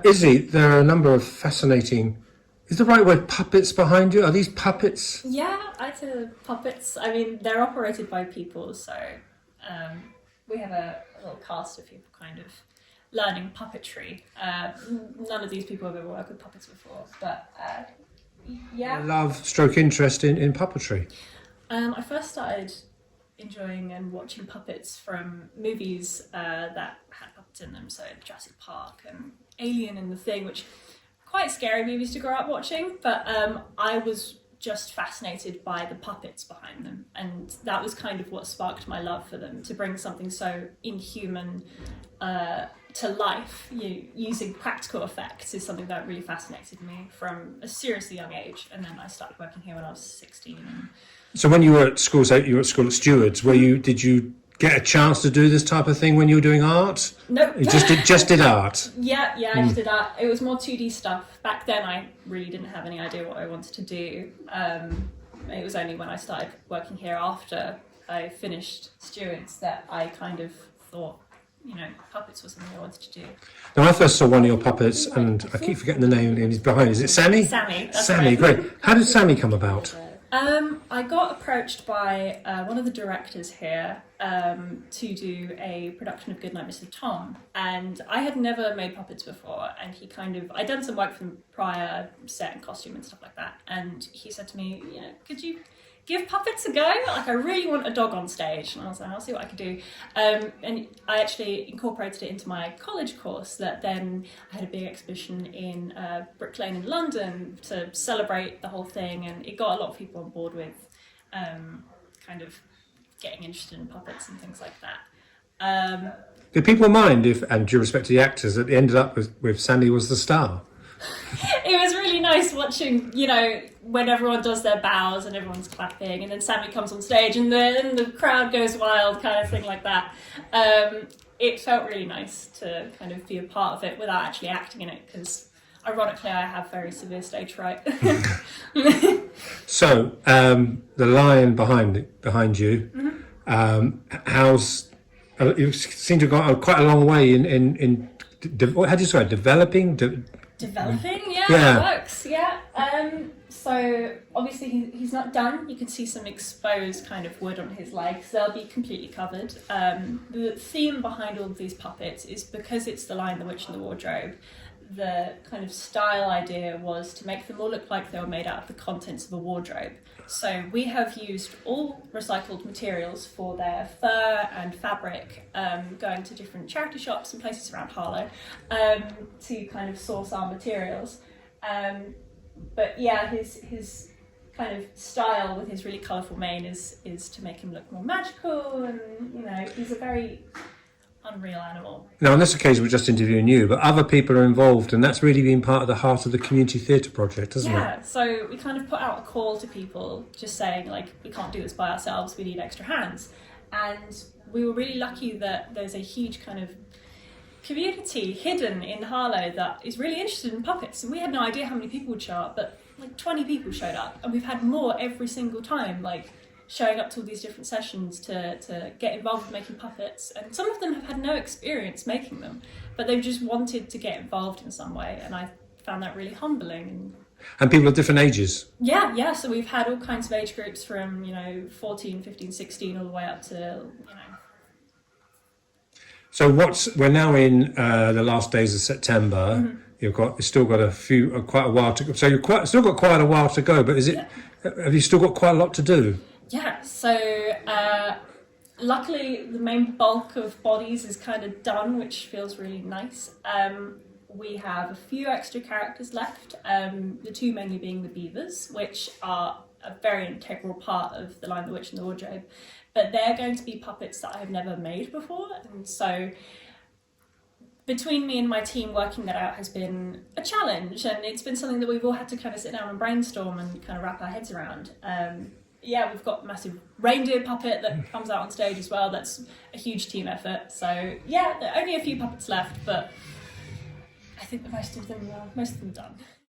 Izzy, there are a number of fascinating, is the right word puppets behind you? Are these puppets? Yeah, I'd say they're puppets. I mean, they're operated by people, so we have a little cast of people kind of learning puppetry. None of these people have ever worked with puppets before, but yeah. Love stroke interest in puppetry. I first started enjoying and watching puppets from movies that had puppets in them, so Jurassic Park and Alien and The Thing, which are quite scary movies to grow up watching, but I was just fascinated by the puppets behind them, and that was kind of what sparked my love for them, to bring something so inhuman to life, using practical effects is something that really fascinated me from a seriously young age. And then I started working here when I was 16. And So when you were at school, so you were at school at Stewards, did you get a chance to do this type of thing when you were doing art? Nope. You just did art? Yeah, I just did art. It was more 2D stuff. Back then I really didn't have any idea what I wanted to do. It was only when I started working here after I finished Stewards that I kind of thought, puppets was something I wanted to do. Now, I first saw one of your puppets, and I keep forgetting the name, and he's behind. Is it Sammy? Sammy. That's Sammy, right. great. How did Sammy come about? I got approached by one of the directors here to do a production of Goodnight Mr. Tom, and I had never made puppets before, and I'd done some work for them prior, set and costume and stuff like that, and he said to me, could you give puppets a go? Like, I really want a dog on stage. And I was like, I'll see what I can do. And I actually incorporated it into my college course, that then I had a big exhibition in Brick Lane in London to celebrate the whole thing. And it got a lot of people on board with kind of getting interested in puppets and things like that. Did people mind if, and due respect to the actors, that it ended up with Sandy was the star? It was really nice watching, when everyone does their bows and everyone's clapping, and then Sammy comes on stage and then the crowd goes wild, kind of thing like that. It felt really nice to kind of be a part of it without actually acting in it, because ironically I have very severe stage fright. So, the lion behind you, you seem to have got quite a long way in how do you say it? Developing? Developing, yeah, Yeah. It works, yeah. So obviously he's not done. You can see some exposed kind of wood on his legs. They'll be completely covered. The theme behind all of these puppets is, because it's The Lion, the Witch and the Wardrobe, the kind of style idea was to make them all look like they were made out of the contents of a wardrobe. So we have used all recycled materials for their fur and fabric, going to different charity shops and places around Harlow to kind of source our materials. But yeah, his kind of style with his really colourful mane is to make him look more magical, and he's a very unreal animal. Now, on this occasion, we're just interviewing you, but other people are involved, and that's really been part of the heart of the community theatre project, hasn't it? Yeah, so we kind of put out a call to people just saying, we can't do this by ourselves, we need extra hands. And we were really lucky that there's a huge kind of community hidden in Harlow that is really interested in puppets, and we had no idea how many people would show up, but 20 people showed up, and we've had more every single time, showing up to all these different sessions to get involved with making puppets. And some of them have had no experience making them, but they've just wanted to get involved in some way, and I found that really humbling. And people of different ages? Yeah, so we've had all kinds of age groups from 14, 15, 16 all the way up to So we're now in the last days of September. Mm-hmm. You've still got quite a while to go. So still got quite a while to go, but have you still got quite a lot to do? Yeah, so luckily the main bulk of bodies is kind of done, which feels really nice. We have a few extra characters left, the two mainly being the beavers, which are a very integral part of The Lion, the Witch and the Wardrobe, but they're going to be puppets that I've never made before, and so between me and my team working that out has been a challenge, and it's been something that we've all had to kind of sit down and brainstorm and kind of wrap our heads around. We've got a massive reindeer puppet that comes out on stage as well. That's a huge team effort. So yeah, there are only a few puppets left, but I think most of them are done.